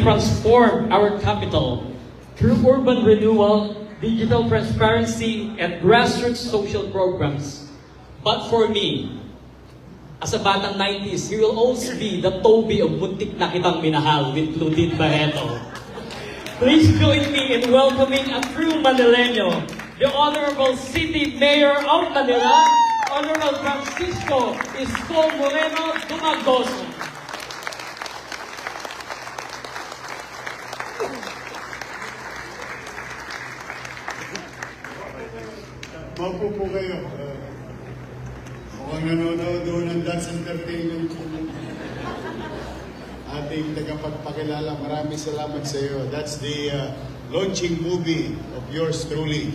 transform our capital through urban renewal, digital transparency, and grassroots social programs. But for me, as a batang 90s, he will also be the Toby of Muntik na Kitang Minahal with Claudine Barreto. Please join me in welcoming a true Manileño, the Honorable City Mayor of Manila, Honorable Francisco Isko Moreno Dumagoso. Mapo po kayo. Mukhang nanonood doon ng Dance Entertainment po. Ating tagapagpakilala. Maraming salamat sa iyo. That's the launching movie of yours truly.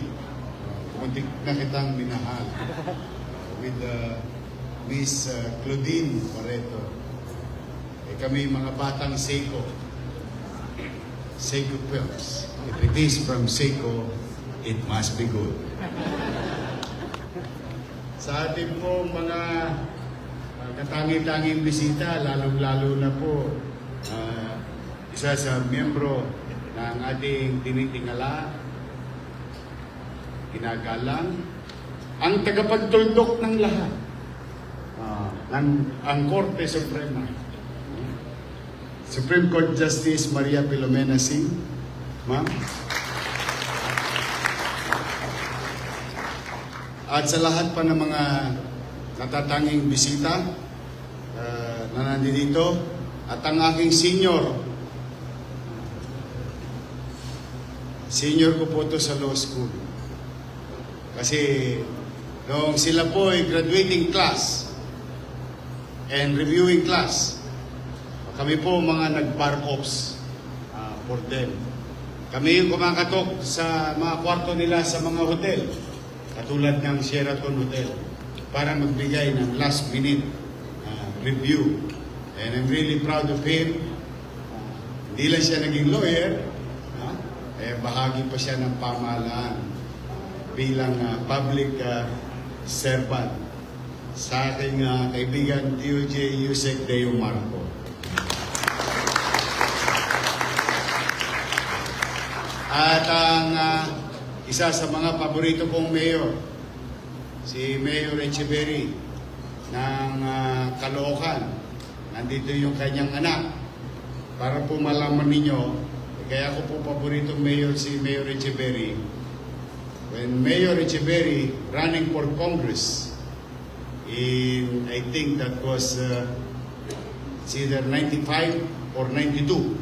Muntik na Kitang Minahal. With Miss Claudine Barreto. Kami mga batang Seiko. Seiko Films. If it is from Seiko, it must be good. Sa ating po mga katangi-tanging bisita, lalong-lalo na po isa sa miyembro ng ating tinitingala, ginagalang, ang tagapagtuldok ng lahat, ang Korte Suprema, Supreme Court Justice Maria Filomena Singh, ma'am. At sa lahat pa ng mga natatanging bisita na nandito, at ang aking senior ko po ito sa law school. Kasi noong sila po ay graduating class and reviewing class, kami po mga nag-bar ops for them. Kami yung kumakatok sa mga kwarto nila sa mga hotel, katulad ng Sheraton Hotel, para magbigay ng last-minute review. And I'm really proud of him. Hindi lang siya naging lawyer, bahagi pa siya ng pamahalaan bilang public servant sa aking kaibigan TUJ Yusek Deo Marco. At ang isa sa mga paborito kong mayor, si Mayor Echeverry ng Caloocan. Nandito yung kanyang anak. Para po malaman ninyo, kaya ko po paboritong mayor si Mayor Echeverry. When Mayor Echeverry running for Congress in, I think that was it's either 95 or 92.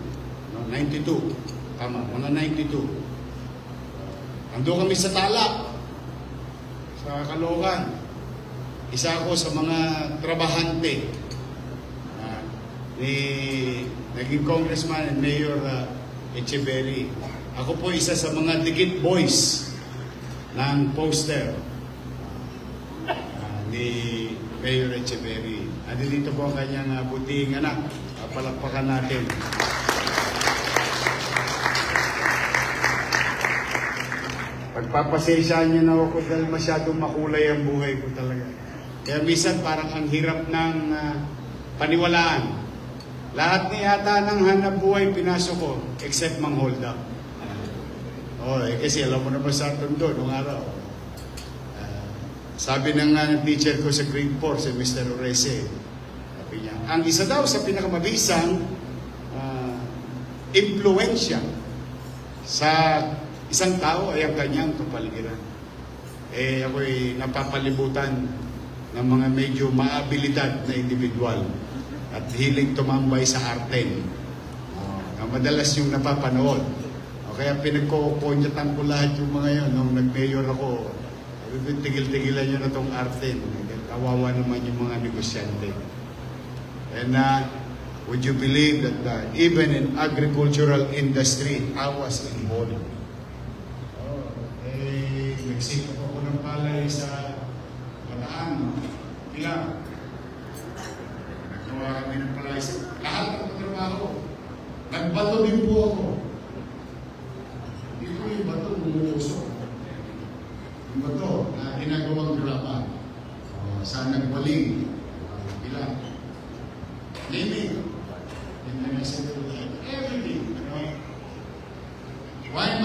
No, 92. Tama, mga 92. Ando kami sa Talak, sa Caloocan. Isa ako sa mga trabahante ni naging congressman and Mayor Echeverry. Ako po isa sa mga dikit boys ng poster ni Mayor Echeverry. Dito po ang kanyang buting anak. Palakpakan natin. Pagpapasensyahan niyo na ako dahil masyadong makulay ang buhay ko talaga. Kaya minsan parang ang hirap ng paniwalaan. Lahat ni yata ng hanap buhay pinasok ko, except mang hold up. Kasi alam mo naman sa Tondo nung araw. Sabi ng teacher ko sa grade 4, si Mr. Orese, sabi niya, ang isa daw sa pinakamabisang impluensya sa isang tao ay ang kanyang kapaligiran. Ako'y napapalibutan ng mga medyo maabilidad na individual at hilig tumambay sa arte. Madalas yung napapanood. Kaya pinagkukonyatan ko lahat yung mga yun. Nung nag-mayor ako, tigil-tigilan nyo na itong arte. Kawawa naman yung mga negosyante. And would you believe that even in agricultural industry, I was involved. Nagsikap ako ng palay sa Bataan, Pilar. Naggawa kami ng palay sa lahat ng trabaho. Nagbato din po ako. Hindi ko yung bato umuusok. Yung bato na ginagawang graba. Sa nagbaling, Pilar. Naming, in the every day.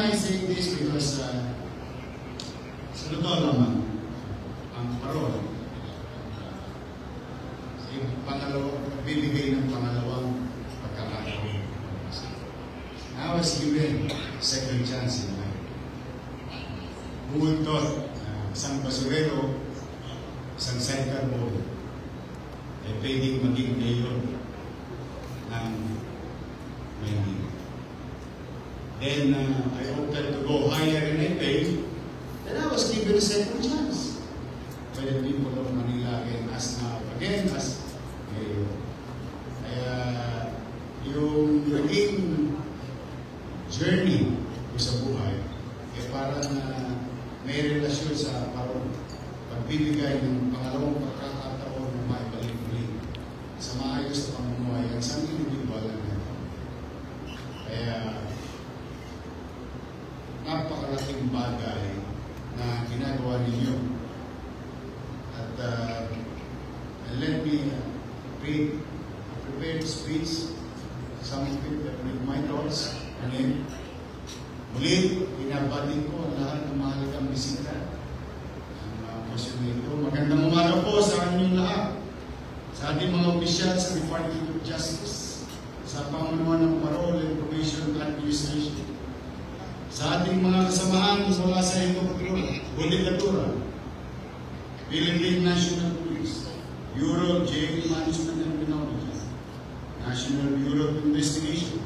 am I saying this? Because sa totoo naman, ang parol, yung bibigay ng pangalawang pagkakataon. I was given second chance in life. Who would thought na isang basurero, isang sidecar boy, ay pwedeng maging mayor ng Maynila. Then I opted to go higher in I paid, and I was given a second chance by the people of Manila again as mayor. Kaya yung naging journey ko sa buhay ay parang may relasyon sa parang pagbibigay ng pangalawang pagkakataon na maibalik muli sa maayos na pamumuhay ang isang individual na ito. Kaya napakalaking bagay na ginagawa ninyo. At let me prepare speech, some of it with my thoughts. Amen. Muli, pinabati ko ang lahat ng mahalagang bisita. Ang posyon nito. Magandang umaga po sa inyong lahat. Sa ating mga opisyal sa Department of Justice, sa pamunuan ng Parole and Probation Administration, sa ating mga kasamahan mula sa Judikatura, Philippine National Police, Bureau of Jail Management and Criminology, National Bureau of Investigation,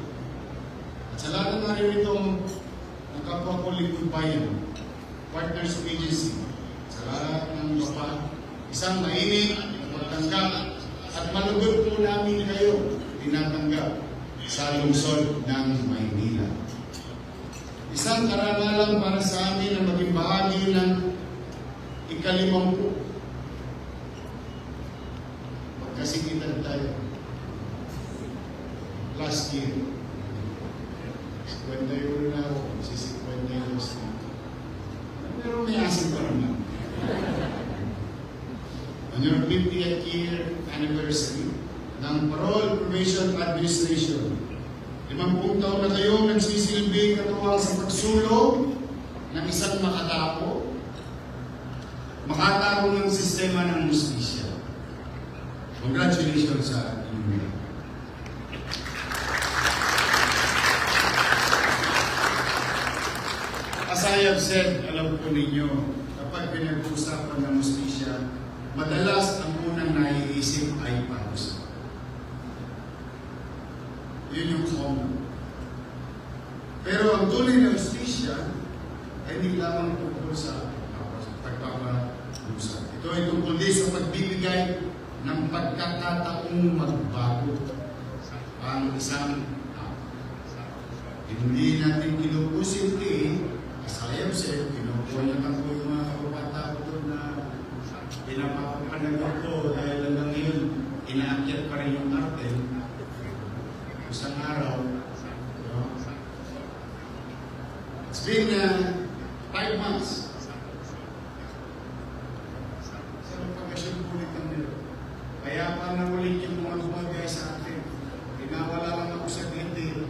at sa lahat ng narito ng kapwa ko lingkod bayan, partners of agency, sa lahat ng isang mainit na pagtanggap at malugod po namin kayo tinatanggap sa lungsod ng Maynila. Isang karangalan para sa amin na maging bahagi ng ika-50. Magkasikitan tayo. Last year, 51 na ako, 50 years na. Pero may asin pa naman. On your 50th year anniversary ng Parole Probation Administration, 50 taon na kayong nagsisilbi katuwang sa pagsulong ng isang makatao ng sistema ng justisya. Congratulations sa inyo. As I have said, alam po ninyo, kapag pinag-uusapan ng justisya, madalas ang unang naiisip ay parusa. Yun yung common. Pero ang tunay na justisya ay hindi lamang tungkol sa pagpaparusa. Ito ay tungkol din sa pagbibigay ng pagkakataong magbago ang isang tao. Hindi natin kinukusinti, as I have said, kinukuha niya lang po yung mga kapatao doon na pinapapanagot ko dahil hanggang ngayon, inaakyat pa rin yung cartel. Isang araw, it's been 5 months. Sa pagkasulit ng nila. Kaya pa na ulit yung mga bumagay sa akin. Pinawala lang ako sa gete.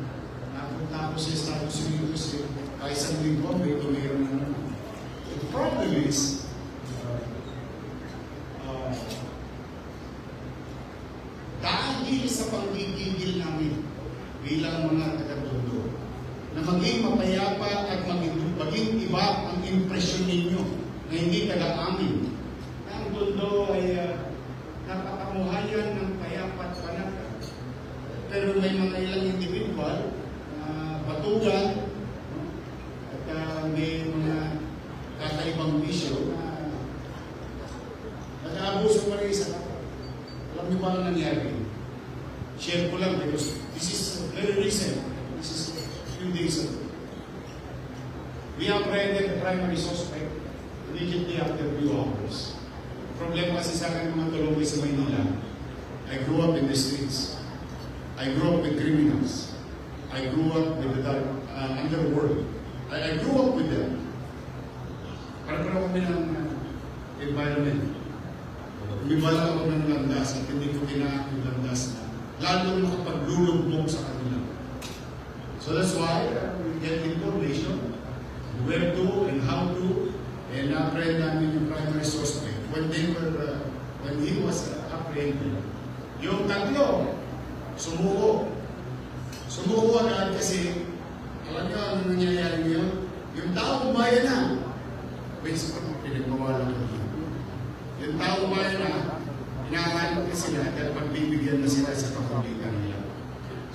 Napunta ako sa Estados Unidos. Kaya isang linggo, may tumira na naman. The problem is, dahil sa panggigigil namin bilang mga taga-Tondo, na maging mapayapa at maging iba ang impresyon ninyo na hindi taga-amin. Na ang Tondo ay napakamuhayan ng payapa at panaka. Pero may mga ilang individual na batugan at may mga kakaibang bisyo na nag-aabuso pa rin sa kapwa. Alam niyo ba ang nangyari? Share ko lang because this is very recent. This is a few days ago. We apprehended the primary suspect immediately after a few hours. Problema kasi sa akin mga tulungan sa Maynila. I grew up in the streets. I grew up with criminals. I grew up with the dark underworld. I grew up with them. Para kami ng environment. Umibala ako ng landas at hindi ko kinaak yung landas na lalo makapaglulubog sa kanila. So that's why we get information, where to and how to, and na-apprehend namin yung primary suspect when he was apprehended. Yung tatlo, sumuko. Sumuko agad kasi, alam nyo ano nangyayari ngayon? Yung tao umaya na. Basically, pinagpawalan ko yun. Yung tao umaya na, hinahanap na sila dahil pagbibigyan na sila sa kakulitan nila.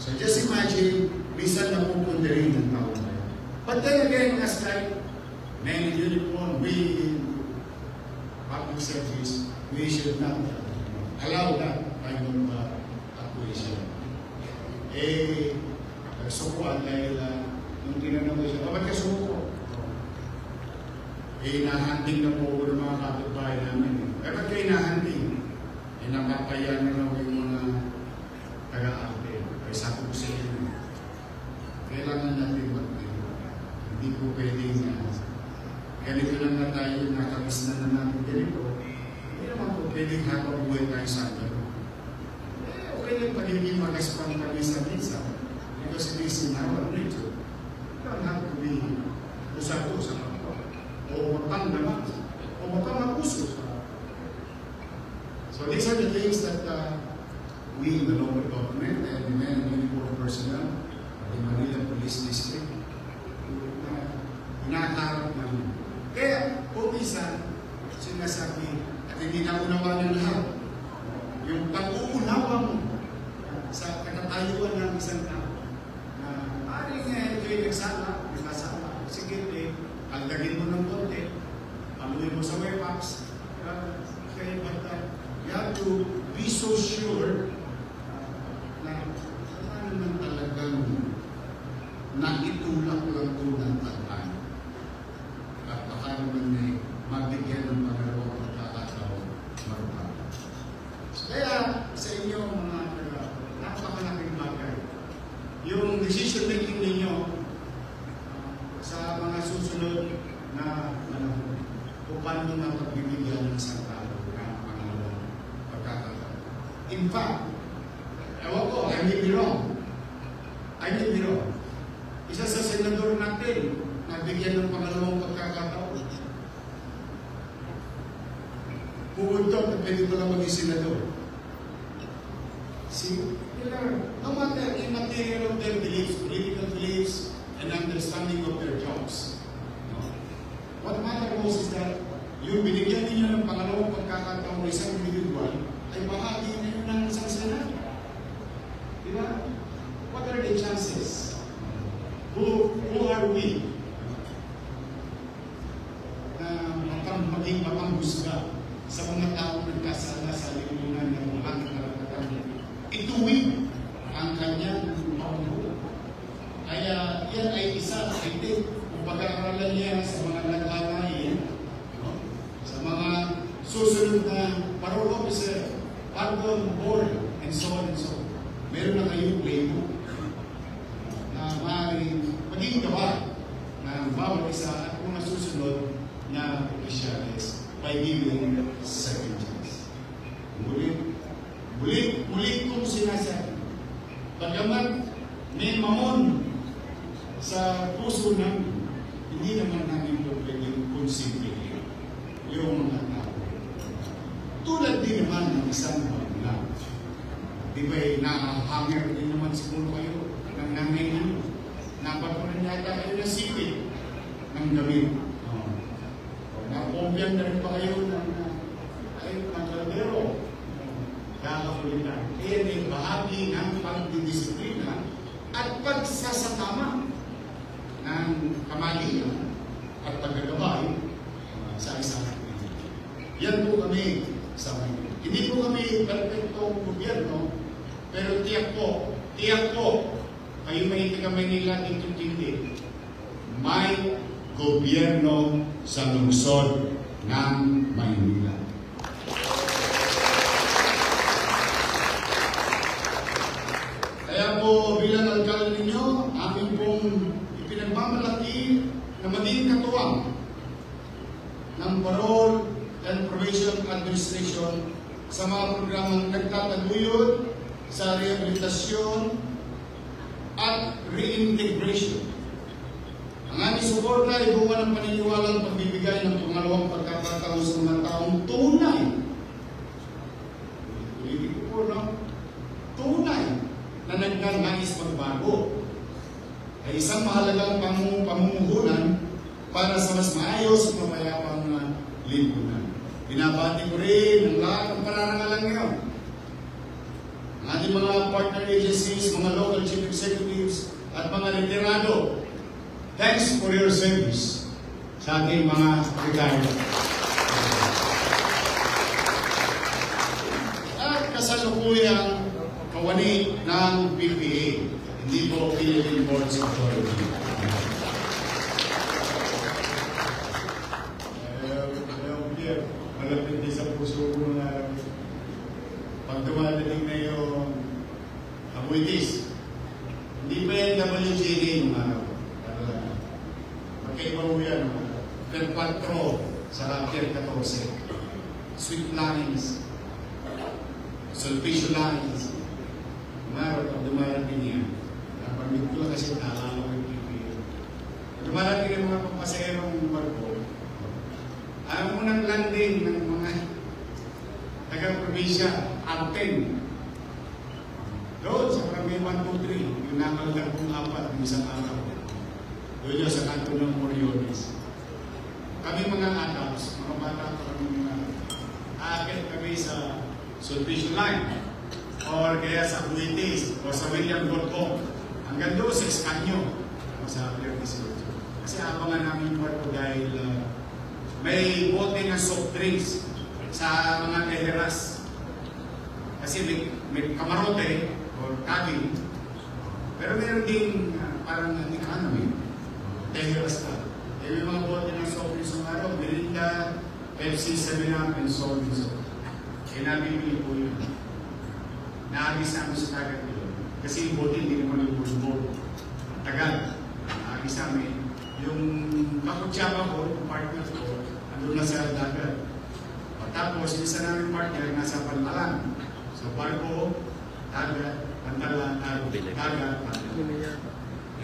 So just imagine, bisan na pupunta rin ng tao umaya. But then again, as like men in uniform, we in public service, we should not allow that kind of actuation. Sukuan dahil nung tinanong ko siya, ba't ka sumuko? Nahanting na po ng mga kapitbahay namin. Ba't kayo nahanting? Napapaya na lang yung mga taga-arte. Kaya sabi ko sa inyo, kailangan natin magpilo. Hindi po pwedeng ganito lang na tayo, nakabis na natin ganito. Hindi naman po pwedeng habang buhay tayo sa atin. Okay lang pagiging magaspang kami sa minsan. Because it is in our nature. You don't have to be usato sa kapwa. O matang-daman. O matang-mapuso. So these are the things that we, the local government, and the men and uniformed personnel of the Manila Police District, inaharap namin. Kaya, kung minsan, sinasabi, at hindi naunawa ng lahat, yung pag-uunawa mo sa katatayuan ng isang tao, paring kayo nagsala, nakasala, sige, aldagin mo ng konti, paluin mo sa webapps, kaya bata, you have to be so sure na ano naman talagang naitulak lang po ng tatay. At baka naman mabigyan ng pangalawang pagkakataon marupang. Kaya sa inyo mga napakalaking bagay, yung decision making ninyo sa mga susunod na kung paano na pagbibigyan ng isang tao na pangalawang pagkakataon. In fact, ewan ko, I may be wrong. Isa sa senador natin, nabigyan ng pangalawang pagkakataon. Pumuntok na pwede ko lang maging senador. See, no matter in material of their beliefs, political beliefs, and understanding of their jobs. No? What matters most is that yung binigyan ninyo ng pangalawang pagkakataon ng isang individual ay bahagi na yun ng isang senado. Di ba? What are the chances? Who are we na maging mapanghusga sa mga taong nagkasala sa lipunan ng walang karapatan? Ituwid ang kanyang pamumuhay. Kaya yan ay isa, I think, kung pag-aaralan niya sa mga nag-aarayin, no? Sa mga susunod na parole officer, pardon board, and so on and so on. Meron na kayong playbook na maaaring maging gawa ng bawat isa at mga susunod na opisyalis by giving second chance. Muli kong sinasabi, bagamat may mamon sa puso namin, hindi naman namin po pwedeng konsiderin yung mga tao. Tulad din naman ng isang magla. Di ba'y nakahanger din naman siguro kayo ng nanay ninyo? Napatunan yata kayo ng sipit ng gabi. Nakopyan na rin pa kayo ng kaldero. Kakakulitan. Kaya may bahagi ng pagdidisiplina at pagsasatama ng kamalian at paggagabay sa isang pamilya. Yan po kami sa Manila. Hindi po kami perfectong gobyerno, pero tiyak po, kayo may taga-Manila dito-tindi, may gobyerno sa lungsod ng Maynila. Kaya po bilang alkalde ninyo, amin pong ipinagmamalaki na maging katuwang ng Parole and Probation Administration sa mga programang nagtataguyod sa rehabilitasyon at reintegration Suporta ay bunga ng paniniwalang pagbibigay ng pangalawang pagkakataon sa mga taong tunay. Ulitin ko po, no? Tunay na nagnanais magbago. Ay isang mahalagang pamumuhunan para sa mas maayos at mapayapang lipunan. Binabati ko rin ang lahat ng pararangalan ngayon. Ang ating mga partner agencies, mga local chief executives, at mga retirado. Thanks for your service sa ating mga retired. At kasalukuyang kawani ng PPA, hindi po Philippine Boards of Authority. Malapit din sa puso ko na pag dumadating na yung abuitis, hindi pa yan WGA yung araw. Magkaiba mo yan, per 4 sa per 14. Sweet lines, sulpicio lines. Umaraw pag dumarating yan. Napamit ko lang kasi naalala ko yung PPA. Pag dumarating yung mga papaserong barko, ang unang landing ng mga taga-probinsya, Alpen. Doon sa Barangay 123, yung nakalagay kong 4 ng isang araw. Doon yun sa kanto ng Moriones. Kami mga adults, mga bata pa kami aakit kami sa Sulpicio Line or kaya sa Buitis o sa William Gorco. Hanggang doon sa Escanio o sa Pier 18. Kasi abangan namin barko dahil may bote ng soft drinks sa mga teheras. Kasi may kamarote or cabin. Pero meron din parang economy. Teheras ka. Eh, may mga bote ng soft drinks ng araw. Mirinda, Pepsi, 7-Up, and so on and so on. Eh, nabibili po yun. Naagis namin sa tagat nila. Kasi yung bote hindi naman yung bulbol. Tagal. Naagis namin. Yung kakutsaba ko, yung partner ko, andun na sa dagat. Tapos, isa namin partner, nasa Pantalan. So, barko, dagat, Pantalan, dagat, Pantalan.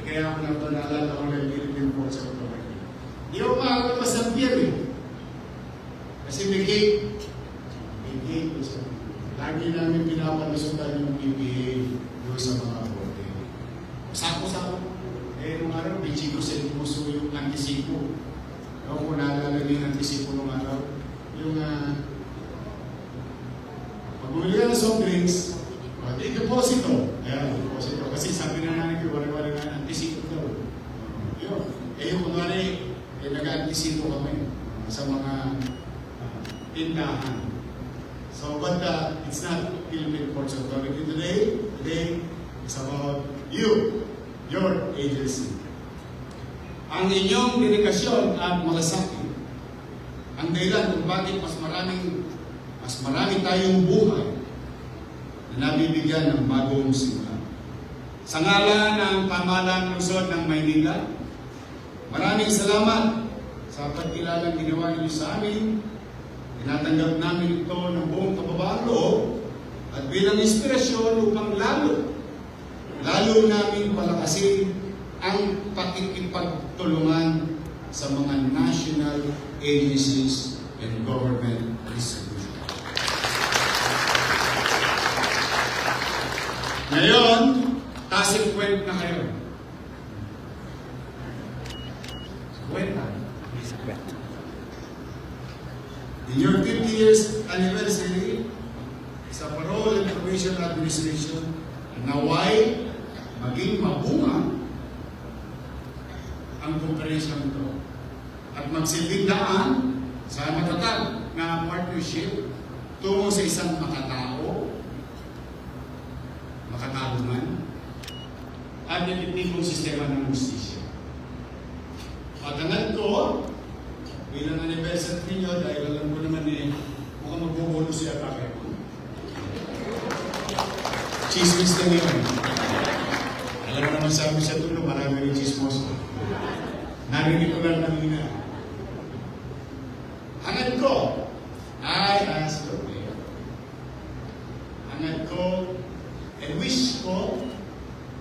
Kaya ako na ito naalala ko ng Philippine Boards of Authority. Di ako makakapa sa pier eh. Kasi may gate. May gate. Lagi namin pinapalusutan yung PPA doon sa mga bote. Sako-sako. Eh, nung araw, may Chico Puso yung antisipo. Ako kung naalala niyo yung antisipo nung araw. Yung, pag bumili ka ng soft drinks, deposito. Ayan, deposito. Kasi sabi na namin ko, wala na antisipo daw. Yun. Eh, yung kunwari, nag-antisipo kami sa mga tindahan. So, but it's not Philippine Ports Authority today. Today, it's about you. Your agency. Ang inyong dedikasyon at malasakit ang dahilan kung bakit mas marami tayong buhay na nabibigyan ng bagong simula. Sa ngalan ng pamahalaan lungsod ng Maynila, maraming salamat sa pagkilalang ginawa niyo sa amin. Tinatanggap namin ito ng buong kababaan loob at bilang inspirasyon upang lalo namin palakasin ang pakikipagtulungan sa mga national agencies and government institutions. Ngayon, tasing kwent na kayo. Kwenta. In your 50 years anniversary sa Parole and Probation Administration, naway maging mabunga ang komperensyang ito at magsilbing daan sa matatag na partnership tungo sa isang makatarungan at epektibong sistema ng justisya. Patangan ko bilang anniversary ninyo dahil alam ko naman mukhang magbubulo siya kakay ko. Chismis lang yun. Alam mo naman sabi sa tulong, marami rin chismos. Narinig ko lang kanina. Hangad ko, I ask the Mayor. Hangad ko, and wish ko,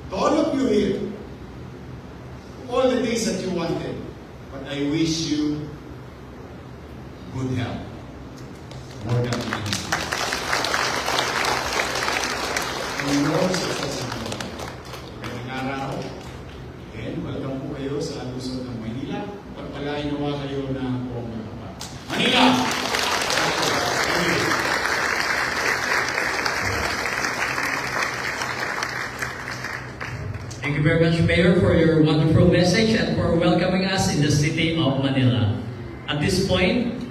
to all of you here, all the things that you wanted, I wish you good health. More than anything. And more success in life. Magandang araw. And welcome po kayo sa Luzon ng Manila. Pagpalain nawa kayo ng buong mga Manila! Thank you very much, Mayor, for your wonderful message and for welcoming us in the city of Manila. At this point,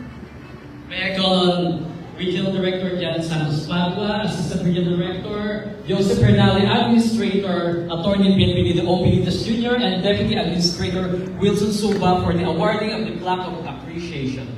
may I call on Regional Director Jan Santos Padua, Assistant Regional Director Joseph Hernali, Administrator Attorney Bienvenido O. Benitez Jr., and Deputy Administrator Wilson Suba for the awarding of the plaque of appreciation.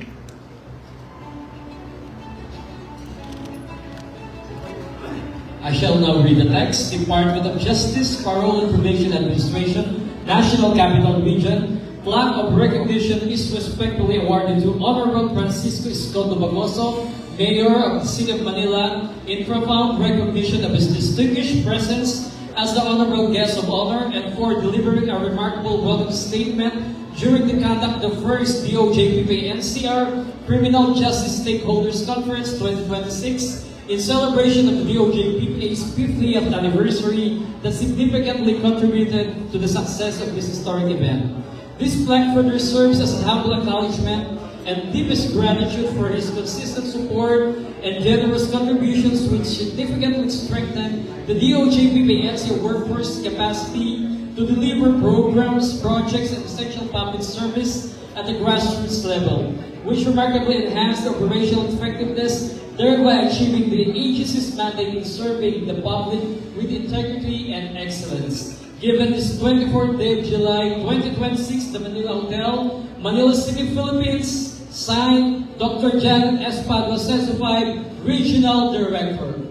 I shall now read the text. Department of Justice, Parole and Probation Administration, National Capital Region. Plaque of recognition is respectfully awarded to Honorable Francisco Escoto Bagoso, Mayor of the City of Manila, in profound recognition of his distinguished presence as the Honorable Guest of Honor and for delivering a remarkable welcome statement during the conduct of the first DOJ-PPA NCR Criminal Justice Stakeholders Conference 2026 in celebration of the DOJ-PPA's 50th anniversary that significantly contributed to the success of this historic event. This plaque further serves as a humble acknowledgement and deepest gratitude for his consistent support and generous contributions which significantly strengthen the DOJ-PPA NCR workforce capacity to deliver programs, projects, and essential public service at the grassroots level, which remarkably enhance the operational effectiveness, thereby achieving the agency's mandate in serving the public with integrity and excellence. Given this 24th day of July 2026, the Manila Hotel, Manila City, Philippines, signed Dr. Janet S. Padua, Certified Regional Director.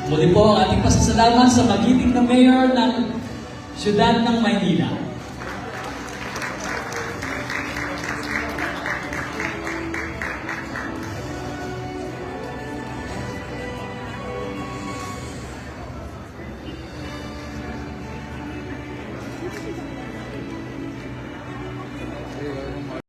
Muli po ang ating pasasalamat sa magiting na mayor ng Siyudad ng Maynila.